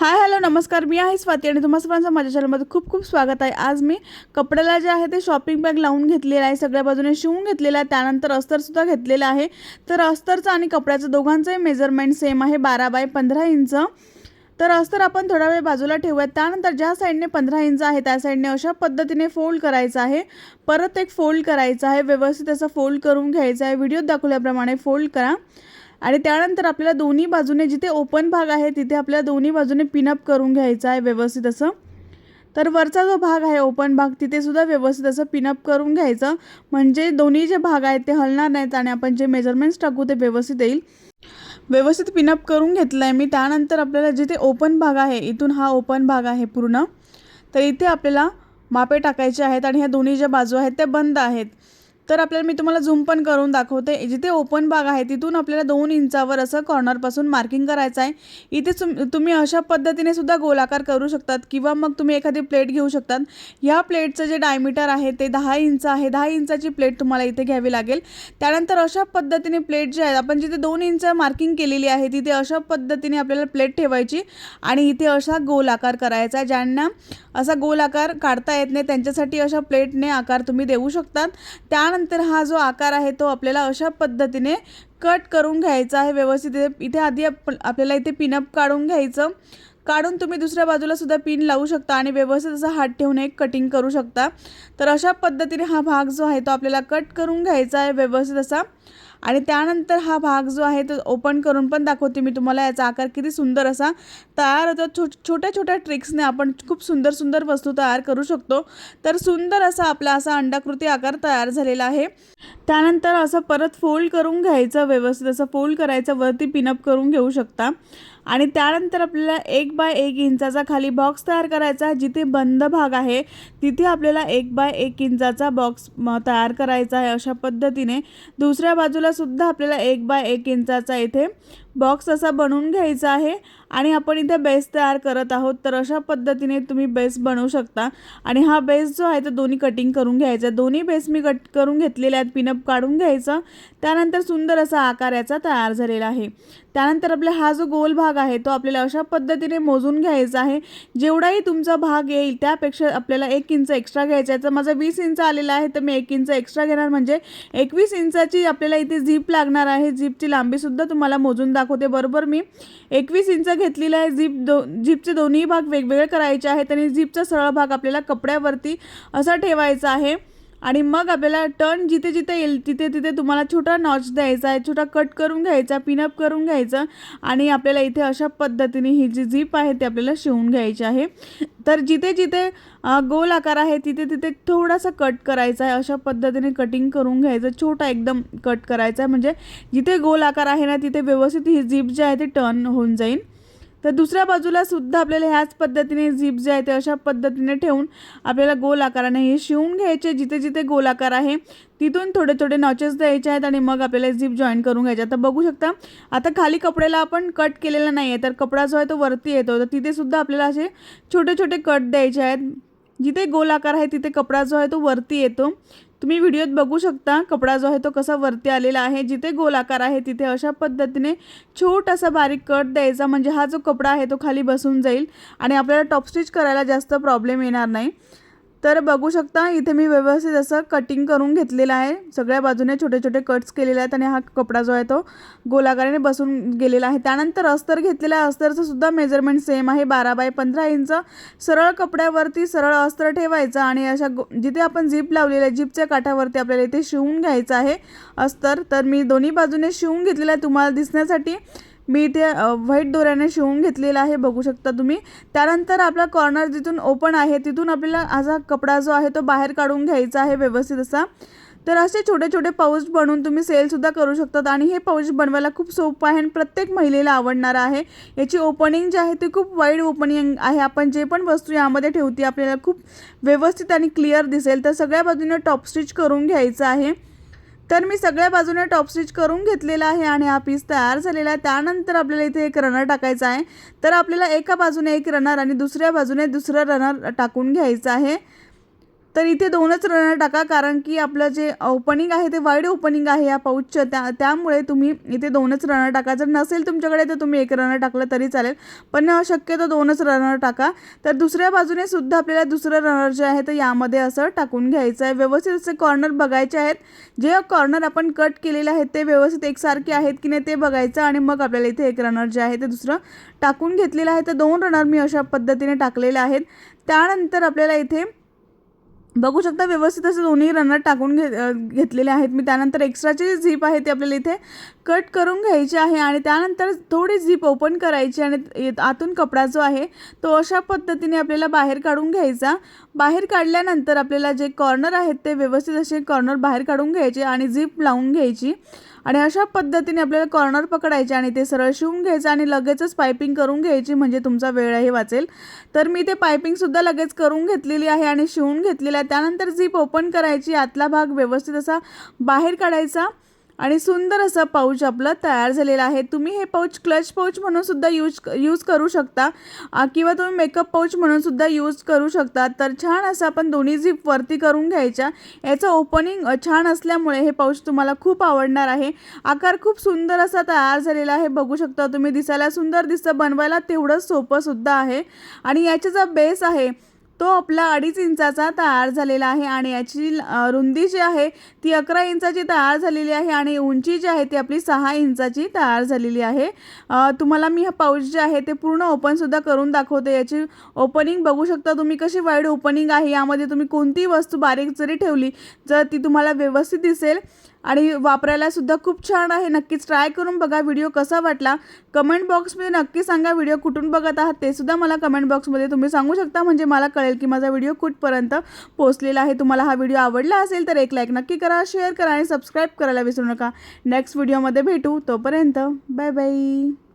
Hi hello नमस्कार, मी आहे स्वाती आणि तुम्हा सर्वांचं माझ्या चॅनलमध्ये खूप खूप स्वागत आहे। आज मी कपड्याला जे आहे ते शॉपिंग बॅग लावून घेतलेला आहे, सगळ्या बाजूने शिवून घेतलेला आहे, त्यानंतर अस्तरसुद्धा घेतलेला आहे। तर अस्तरचं आणि कपड्याचं दोघांचंही मेजरमेंट सेम आहे, 12 बाय 15 इंच। तर अस्तर आपण थोडा वेळ बाजूला ठेवूयात। त्यानंतर ज्या साईडने 15 इंच आहे त्या साईडने अशा पद्धतीने फोल्ड करायचं आहे, परत एक फोल्ड करायचं आहे, व्यवस्थित असं फोल्ड करून घ्यायचं आहे। व्हिडिओत दाखवल्याप्रमाणे फोल्ड करा आणि त्यानंतर आपल्याला दोन्ही बाजूने जिथे ओपन भाग आहे तिथे आपल्याला दोन्ही बाजूने पिनअप करून घ्यायचा आहे व्यवस्थित असं। तर वरचा जो भाग आहे ओपन भाग तिथे सुद्धा व्यवस्थित असं पिनअप करून घ्यायचं, म्हणजे दोन्ही जे भाग आहेत ते हलणार नाहीत आणि आपण जे मेजरमेंट्स टाकू ते व्यवस्थित येईल। व्यवस्थित पिनअप करून घेतलं आहे मी। त्यानंतर आपल्याला जिथे ओपन भाग आहे, इथून हा ओपन भाग आहे पूर्ण, तर इथे आपल्याला मापे टाकायचे आहेत आणि ह्या दोन्ही ज्या बाजू आहेत त्या बंद आहेत। तर आपल्याला मी तुम्हाला झूम पण करून दाखवते। जिथे ओपन भाग आहे तिथून आपल्याला 2 इंचावर असं कॉर्नरपासून मार्किंग करायचं आहे। इथे तुम्ही अशा पद्धतीने सुद्धा गोलाकार करू शकतात किंवा मग तुम्ही एखादी प्लेट घेऊ शकतात। ह्या प्लेटचं जे डायमीटर आहे ते 10 इंच आहे, 10 इंचाची प्लेट तुम्हाला इथे घ्यावी लागेल। त्यानंतर अशा पद्धतीने प्लेट जे आहे आपण जिथे 2 इंच मार्किंग केलेली आहे तिथे अशा पद्धतीने आपल्याला प्लेट ठेवायची आणि इथे असा गोल आकार करायचा। ज्यांना असा गोल आकार काढता येत नाही त्यांच्यासाठी अशा प्लेटने आकार तुम्ही देऊ शकतात। त्यानंतर हा जो आकार आहे तो आपल्याला अशा पद्धतीने कट करून घ्यायचा आहे व्यवस्थित। इथे आधी आपल्याला इथे पिनअप काढून घ्यायचं, काढून तुम्ही दुसऱ्या बाजूला सुद्धा पिन लावू शकता आणि व्यवस्थित असा हात ठेवून एक कटिंग करू शकता। तर अशा पद्धतीने हा भाग जो आहे तो आपल्याला कट करून घ्यायचा आहे व्यवस्थित असा। आणि त्यानंतर हा भाग जो आहे तो ओपन करून पण दाखवते मी तुम्हाला, याचा आकार किती सुंदर असा तयार होतो। छोट्या छोट्या ट्रिक्सने आपण खूप सुंदर सुंदर वस्तू तयार करू शकतो। तर सुंदर असा आपला असा अंडाकृती आकार तयार झालेला आहे। त्यानंतर असं परत फोल्ड करून घ्यायचं, व्यवस्थित असं फोल्ड करायचं, वरती पिनअप करून घेऊ शकता। आणि त्यानंतर आपल्याला 1 बाय 1 इंचाचा खाली बॉक्स तयार करायचा। जिथे बंद भाग आहे तिथे आपल्याला 1 बाय 1 इंचाचा बॉक्स तयार करायचा आहे अशा पद्धतीने। दुसऱ्या बाजूला सुद्धा आपल्याला 1 बाय 1 इंचाचा इथे बॉक्स असा बनवून घ्यायचा आहे आणि आपण इथे बेस तयार करत आहोत। तर अशा पद्धतीने तुम्ही बेस बनवू शकता आणि हा बेस जो आहे तो दोन्ही कटिंग करून घ्यायचा। दोन्ही बेस मी कट करून घेतलेले आहेत, पिनअप काढून घ्यायचं। त्यानंतर सुंदर असा आकार याचा तयार झालेला आहे। त्यानंतर आपला हा जो गोल भाग आहे तो आपल्याला अशा पद्धतीने मोजून घ्यायचा आहे। जेवढाही तुमचा भाग येईल त्यापेक्षा आपल्याला 1 इंच एक्स्ट्रा घ्यायचा आहे। तर माझा 20 इंच आलेला आहे तर मी 1 इंच एक्स्ट्रा घेणार, म्हणजे 21 इंचाची आपल्याला इथे झीप लागणार आहे। झीपची लांबीसुद्धा तुम्हाला मोजून दाखवते। बरोबर मी 21 इंच घेतलेला आहे। झीपचे दोन्ही भाग वेगवेगळे करायचे आहेत आणि झीपचा सरळ भाग आपल्याला कपड्यावरती असा ठेवायचा आहे। आणि मग आपल्याला टर्न जिथे जिथे येईल तिथे तिथे तुम्हाला छोटा नॉच द्यायचा आहे, छोटा कट करून घ्यायचा, पिनअप करून घ्यायचं आणि आपल्याला इथे अशा पद्धतीने ही जी झीप आहे ती आपल्याला शिवून घ्यायची आहे। तर जिथे जिथे गोल आकार आहे तिथे तिथे थोडासा कट करायचा आहे, अशा पद्धतीने कटिंग करून घ्यायचं, छोटा एकदम कट करायचा आहे, म्हणजे जिथे गोल आकार आहे ना तिथे व्यवस्थित ही झीप जी आहे ती टर्न होऊन जाईल। तर दुसऱ्या बाजूला सुद्धा आपल्याला ह्याच पद्धतीने झीप जे आहे ते अशा पद्धतीने ठेवून आपल्याला गोल आकाराने हे शिवून घ्यायचे। जिथे जिथे गोल आकार आहे तिथून थोडे थोडे नॉचेस द्यायचे आहेत आणि मग आपल्याला झीप जॉईन करून घ्यायची। आता बघू शकता, आता खाली कपड्याला आपण कट केलेला नाही आहे तर कपडा जो आहे तो वरती येतो, तर तिथे सुद्धा आपल्याला असे छोटे छोटे कट द्यायचे आहेत। जिथे गोल आकार आहे तिथे कपडा जो आहे तो वरती येतो। तुम्ही व्हिडिओत बघू शकता कपडा जो आहे तो कसा वरती आलेला आहे। जिथे गोल आकार आहे तिथे अशा पद्धतीने छोटासा बारीक कट द्यायचा, म्हणजे हा जो कपडा आहे तो खाली बसून जाईल आणि आपल्याला टॉप स्टिच करायला जास्त प्रॉब्लेम येणार नाही। तर बघू शकता इथे मी व्यवस्थित असं कटिंग करून घेतलेलं आहे, सगळ्या बाजूने छोटे छोटे कट्स केलेले आहेत आणि हा कपडा जो आहे तो गोलाकाराने बसून गेलेला आहे। त्यानंतर अस्तर घेतलेला आहे, अस्तरचं सुद्धा मेजरमेंट सेम आहे, 12 बाय 15 इंच। सरळ कपड्यावरती सरळ अस्तर ठेवायचं आणि अशा जिथे आपण झीप लावलेल्या झीपच्या काठावरती आपल्याला इथे शिवून घ्यायचं आहे अस्तर। तर मी दोन्ही बाजूने शिवून घेतलेलं आहे तुम्हाला दिसण्यासाठी। मी इथे व्हाईट दोऱ्याने शिवून घेतलेला आहे, बघू शकता तुम्ही। त्यानंतर आपला कॉर्नर जिथून ओपन आहे तिथून आपल्याला असा कपडा जो आहे तो बाहेर काढून घ्यायचा आहे व्यवस्थित असा। तर असे छोटे छोटे पाऊच बनवून तुम्ही सेलसुद्धा करू शकतात आणि हे पाऊच बनवायला खूप सोपं आहे आणि प्रत्येक महिलेला आवडणार आहे। याची ओपनिंग जी आहे ती खूप वाईड ओपनिंग आहे, आपण जे पण वस्तू यामध्ये ठेवते आपल्याला खूप व्यवस्थित आणि क्लिअर दिसेल। तर सगळ्या बाजूने टॉप स्टिच करून घ्यायचं आहे। तर मी सगळ्या बाजूने टॉप स्टिच करून घेतलेला आहे आणि हा पीस तयार झालेला आहे। त्यानंतर आपल्याला इथे एक रनर टाकायचा आहे, तर आपल्याला एका बाजूने एक रनर आणि दुसऱ्या बाजूने दुसरा रनर टाकून घ्यायचा आहे। तर इथे 2च रनर टाका, कारण की आपलं जे ओपनिंग आहे ते वाईड ओपनिंग आहे या पाऊचचं, त्यामुळे तुम्ही इथे 2च रनर टाका. जर नसेल तुमच्याकडे तर तुम्ही 1 रनर टाकलं तरी चालेल, पण शक्यतो 2च रनर टाका. तर दुसऱ्या बाजूने सुद्धा आपल्याला दुसरं रनर जे आहे ते यामध्ये असं टाकून घ्यायचं आहे. व्यवस्थित असे कॉर्नर बघायचे आहेत, जे कॉर्नर आपण कट केलेले आहेत ते व्यवस्थित एकसारखे आहेत की नाही ते बघायचं, आणि मग आपल्याला इथे 1 रनर जे आहे ते दुसरं टाकून घेतलेलं आहे. तर 2 रनर मी अशा पद्धतीने टाकलेले आहेत. त्यानंतर आपल्याला इथे बघू शकता व्यवस्थित असे दोन्ही रनर टाकून घेतलेले आहेत मी. त्यानंतर एक्स्ट्राची झीप आहे ते आपल्याला इथे कट करून घ्यायची आहे, आणि त्यानंतर थोडी झीप ओपन करायची आणि आतून कपडा जो आहे तो अशा पद्धतीने आपल्याला बाहेर काढून घ्यायचा. बाहेर काढल्यानंतर आपल्याला जे कॉर्नर आहेत ते व्यवस्थित असे कॉर्नर बाहेर काढून घ्यायचे आणि झीप लावून घ्यायची, आणि अशा पद्धतीने आपल्याला कॉर्नर पकडायचे आणि ते सरळ शिवून घ्यायचं आणि लगेचच पायपिंग करून घ्यायची, म्हणजे तुमचा वेळही वाचेल. तर मी ते पायपिंगसुद्धा लगेच करून घेतलेली आहे आणि शिवून घेतलेलं आहे. त्यानंतर झीप ओपन करायची, आतला भाग व्यवस्थित असा बाहेर काढायचा, आणि सुंदर असं पाऊच आपलं तयार झालेलं आहे. तुम्ही हे पाऊच क्लच पाऊच म्हणून सुद्धा यूज करू शकता, किंवा तुम्ही मेकअप पाऊच म्हणून सुद्धा यूज करू शकता. तर छान असं आपण दोन्ही झीप वरती करून घ्यायच्या. याचं ओपनिंग छान असल्यामुळे हे पाऊच तुम्हाला खूप आवडणार आहे. आकार खूप सुंदर असा तयार झालेला आहे, बघू शकता तुम्ही. दिसायला सुंदर दिसतं, बनवायला तेवढंच सोपं सुद्धा आहे. आणि याचा जो बेस आहे तो आपला 2.5 इंचाचा तयार झालेला आहे, आणि याची रुंदी जी आहे ती 11 इंचाची तयार झालेली आहे, आणि उंची जी आहे ती आपली 6 इंचाची तयार झालेली आहे. तुम्हाला मी हा पाऊच जे आहे ते पूर्ण ओपनसुद्धा करून दाखवते. याची ओपनिंग बघू शकता तुम्ही कशी वाईड ओपनिंग आहे. यामध्ये तुम्ही कोणतीही वस्तू बारीक जरी ठेवली तर ती तुम्हाला व्यवस्थित दिसेल, आणि वापरायला सुद्धा खूप छान आहे. नक्कीच ट्राय करून बघा. व्हिडिओ कसा वाटला कमेंट बॉक्समध्ये नक्की सांगा. व्हिडिओ कुठून बघत आहात ते सुद्धा मला कमेंट बॉक्समध्ये तुम्ही सांगू शकता, म्हणजे मला कळेल की माझा व्हिडिओ कुठपर्यंत पोहोचलेला आहे. तुम्हाला हा व्हिडिओ आवडला असेल तर एक लाईक नक्की करा, शेअर करा आणि सबस्क्राईब करायला विसरू नका. नेक्स्ट व्हिडिओमध्ये भेटू, तोपर्यंत बाय बाय.